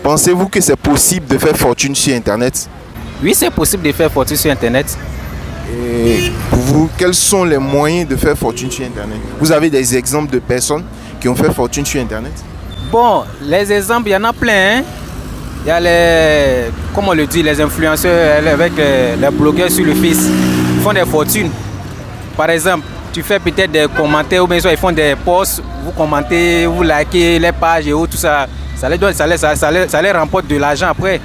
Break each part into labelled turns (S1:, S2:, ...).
S1: Pensez-vous que c'est possible de faire fortune sur Internet?
S2: Oui, c'est possible de faire fortune sur Internet.
S1: Et pour vous, quels sont les moyens de faire fortune sur Internet? Vous avez des exemples de personnes qui ont fait fortune sur Internet?
S2: Bon, les exemples, il y en a plein. Hein. Il y a les, comme on le dit, les influenceurs avec les blogueurs sur le Face. Ils font des fortunes. Par exemple, tu fais peut-être des commentaires ou bien soit ils font des posts, vous commentez, vous likez les pages et tout ça. Ça les remporte de l'argent après.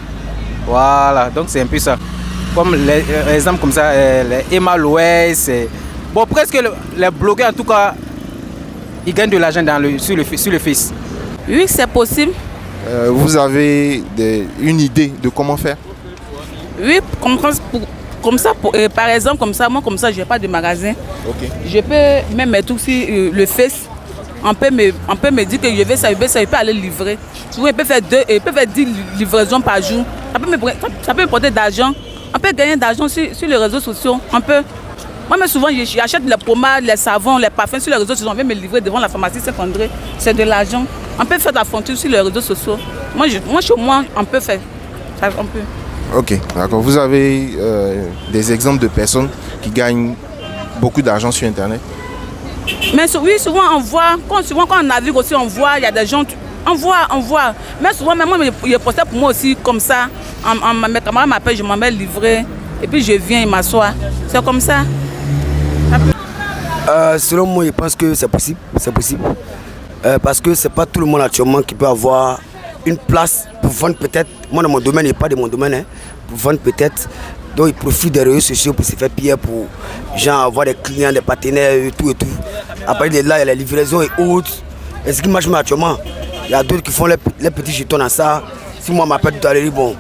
S2: Voilà, donc c'est un peu ça. Comme les exemples comme ça, les Emma Loès. Bon, presque les blogueurs en tout cas, ils gagnent de l'argent sur le Face.
S3: Oui, c'est possible.
S1: Vous avez une idée de comment faire?
S3: Oui, comme ça, par exemple, comme ça, je n'ai pas de magasin.
S1: Okay.
S3: Je peux même mettre aussi le Face. On peut me dire que je peux aller livrer. Souvent, il peut faire 10 livraisons par jour. Ça peut me porter d'argent. On peut gagner d'argent sur les réseaux sociaux. On peut. Moi, souvent, j'achète les pommades, les savons, les parfums sur les réseaux sociaux. On vient me livrer devant la pharmacie Saint-André. C'est de l'argent. On peut faire de la fortune sur les réseaux sociaux. Moi, chez moi, on peut faire. On peut.
S1: Ok, d'accord. Vous avez des exemples de personnes qui gagnent beaucoup d'argent sur Internet?
S3: Mais oui, souvent on voit, quand on navigue aussi, on voit, il y a des gens, on voit. Mais souvent, même moi, il posté pour moi aussi comme ça. Mes camarades m'appellent, je m'en vais livrer. Et puis je viens, il m'assoit. C'est comme ça.
S4: Selon moi, je pense que c'est possible. Parce que c'est pas tout le monde actuellement qui peut avoir une place pour vendre peut-être. Moi, dans mon domaine, il n'est pas de mon domaine, hein, pour vendre peut-être. Donc, ils profitent des réseaux sociaux pour se faire piller, pour genre, avoir des clients, des partenaires et tout. Après, de là, il y a les livraisons et autres. Et ce qui marche actuellement, il y a d'autres qui font les petits jetons dans ça. Si moi, je m'appelle tout à l'heure, bon,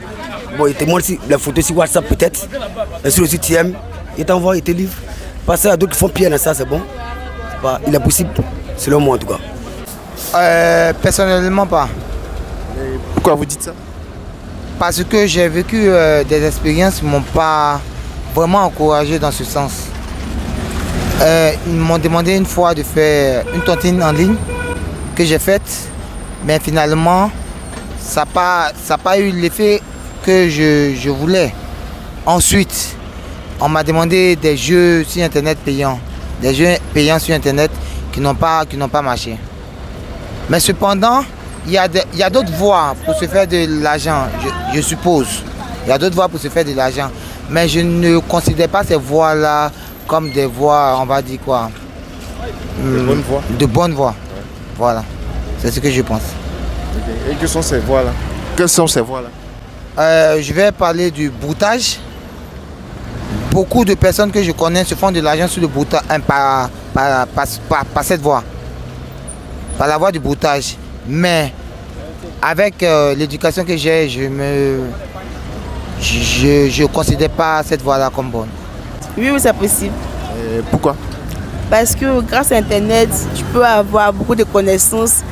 S4: ils te montrent les photos sur WhatsApp peut-être. Et sur le site TM, ils t'envoient, ils te livrent. Parce qu'il y a d'autres qui font piller dans ça, c'est bon. Il est possible, selon moi en tout cas.
S5: Personnellement, pas.
S1: Et pourquoi vous dites ça?
S5: Parce que j'ai vécu des expériences qui ne m'ont pas vraiment encouragé dans ce sens. Ils m'ont demandé une fois de faire une tontine en ligne que j'ai faite, mais finalement, ça n'a pas eu l'effet que je voulais. Ensuite, on m'a demandé des jeux sur Internet payants, des jeux payants sur Internet qui n'ont pas marché. Mais cependant, il y a d'autres voies pour se faire de l'argent, je suppose. Il y a d'autres voies pour se faire de l'argent. Mais je ne considère pas ces voies-là comme des voies, on va dire quoi, de bonnes voies. Ouais. Voilà, c'est ce que je pense.
S1: Okay. Et que sont ces voies-là? Quelles sont ces voies-là?
S5: Je vais parler du broutage. Beaucoup de personnes que je connais se font de l'argent sur le broutage par cette voie, par la voie du broutage. Mais avec l'éducation que j'ai, je ne considère pas cette voie-là comme bonne.
S6: Oui, c'est possible.
S1: Pourquoi?
S6: Parce que grâce à Internet, tu peux avoir beaucoup de connaissances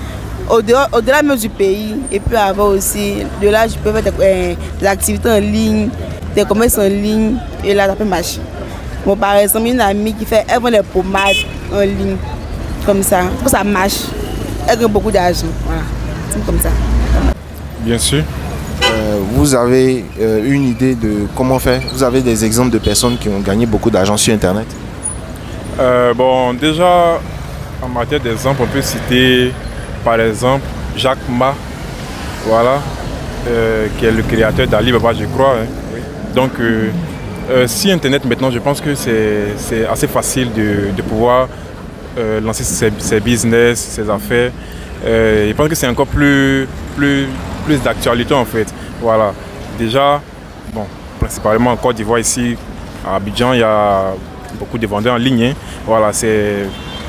S6: au-delà même du pays. Et puis avoir aussi, de là, je peux faire des activités en ligne, des commerces en ligne. Et là, ça peut marcher. Bon, par exemple, une amie qui fait, elle vend des pommades en ligne. Comme ça. Ça marche. Elle gagne beaucoup d'argent. Voilà. C'est comme ça.
S7: Bien sûr.
S1: Vous avez une idée de comment faire? Vous avez des exemples de personnes qui ont gagné beaucoup d'argent sur Internet?
S7: Bon, déjà, en matière d'exemple, on peut citer par exemple Jacques Ma, voilà, qui est le créateur d'Alibaba, je crois. Hein. Oui. Donc, si Internet maintenant, je pense que c'est assez facile de pouvoir lancer ses business, ses affaires. Je pense que c'est encore plus d'actualité en fait. Voilà. Déjà, bon, principalement en Côte d'Ivoire ici, à Abidjan, il y a beaucoup de vendeurs en ligne. Hein. Voilà, c'est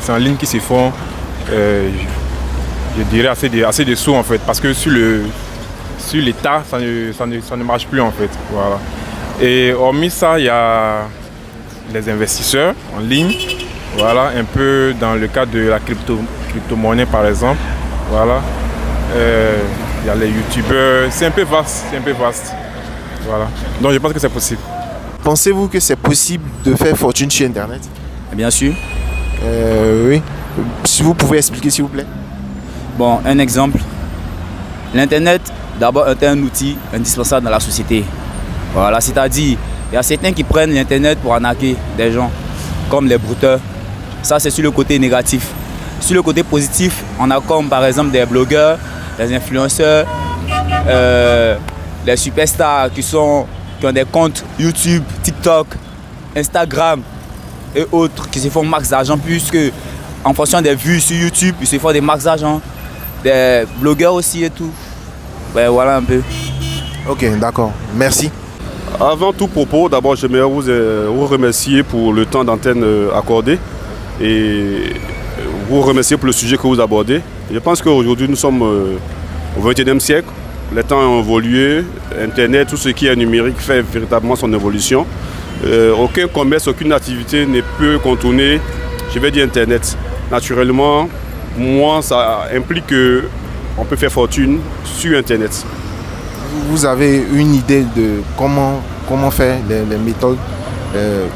S7: en ligne qui se font, je dirais, assez de sous en fait, parce que sur l'État, ça ne marche plus en fait. Voilà. Et hormis ça, il y a les investisseurs en ligne, voilà, un peu dans le cadre de la crypto-monnaie par exemple. Voilà. Il y a les youtubeurs, c'est un peu vaste. Voilà. Donc je pense que c'est possible.
S1: Pensez-vous que c'est possible de faire fortune sur Internet?
S2: Bien sûr.
S1: Oui. Si vous pouvez expliquer s'il vous plaît.
S2: Bon, un exemple. L'Internet
S8: d'abord un outil indispensable dans la société. Voilà, c'est-à-dire, il y a certains qui prennent l'Internet pour arnaquer des gens, comme les brouteurs. Ça, c'est sur le côté négatif. Sur le côté positif, on a comme par exemple des blogueurs, des influenceurs, les superstars qui ont des comptes YouTube, TikTok, Instagram et autres, qui se font max d'argent, puisque en fonction des vues sur YouTube, ils se font des max d'argent. Des blogueurs aussi et tout. Ben voilà un peu.
S1: Ok, d'accord. Merci.
S9: Avant tout propos, d'abord j'aimerais vous remercier pour le temps d'antenne accordé et vous remercier pour le sujet que vous abordez. Je pense qu'aujourd'hui nous sommes au XXIe siècle. Les temps ont évolué, Internet, tout ce qui est numérique fait véritablement son évolution. Aucun commerce, aucune activité ne peut contourner, je vais dire, Internet. Naturellement, moi, ça implique qu'on peut faire fortune sur Internet.
S1: Vous avez une idée de comment faire les méthodes,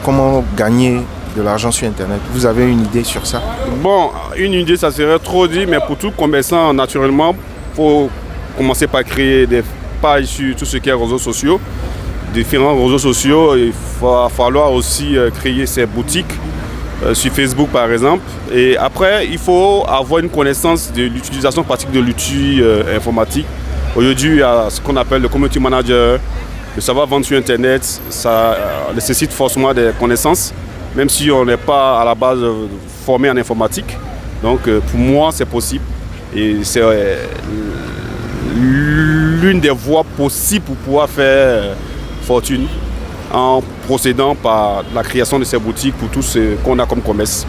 S1: comment gagner de l'argent sur Internet? Vous avez une idée sur ça?
S9: Bon, une idée, ça serait trop dit, mais pour tout commerçant, naturellement, il faut commencer par créer des pages sur tout ce qui est réseaux sociaux. Différents réseaux sociaux, il va falloir aussi créer ses boutiques sur Facebook par exemple. Et après, il faut avoir une connaissance de l'utilisation pratique de l'outil informatique. Aujourd'hui, il y a ce qu'on appelle le community manager. Le savoir vendre sur Internet, ça nécessite forcément des connaissances, même si on n'est pas à la base formé en informatique. Donc pour moi, c'est possible. Et c'est l'une des voies possibles pour pouvoir faire fortune en procédant par la création de ces boutiques pour tout ce qu'on a comme commerce.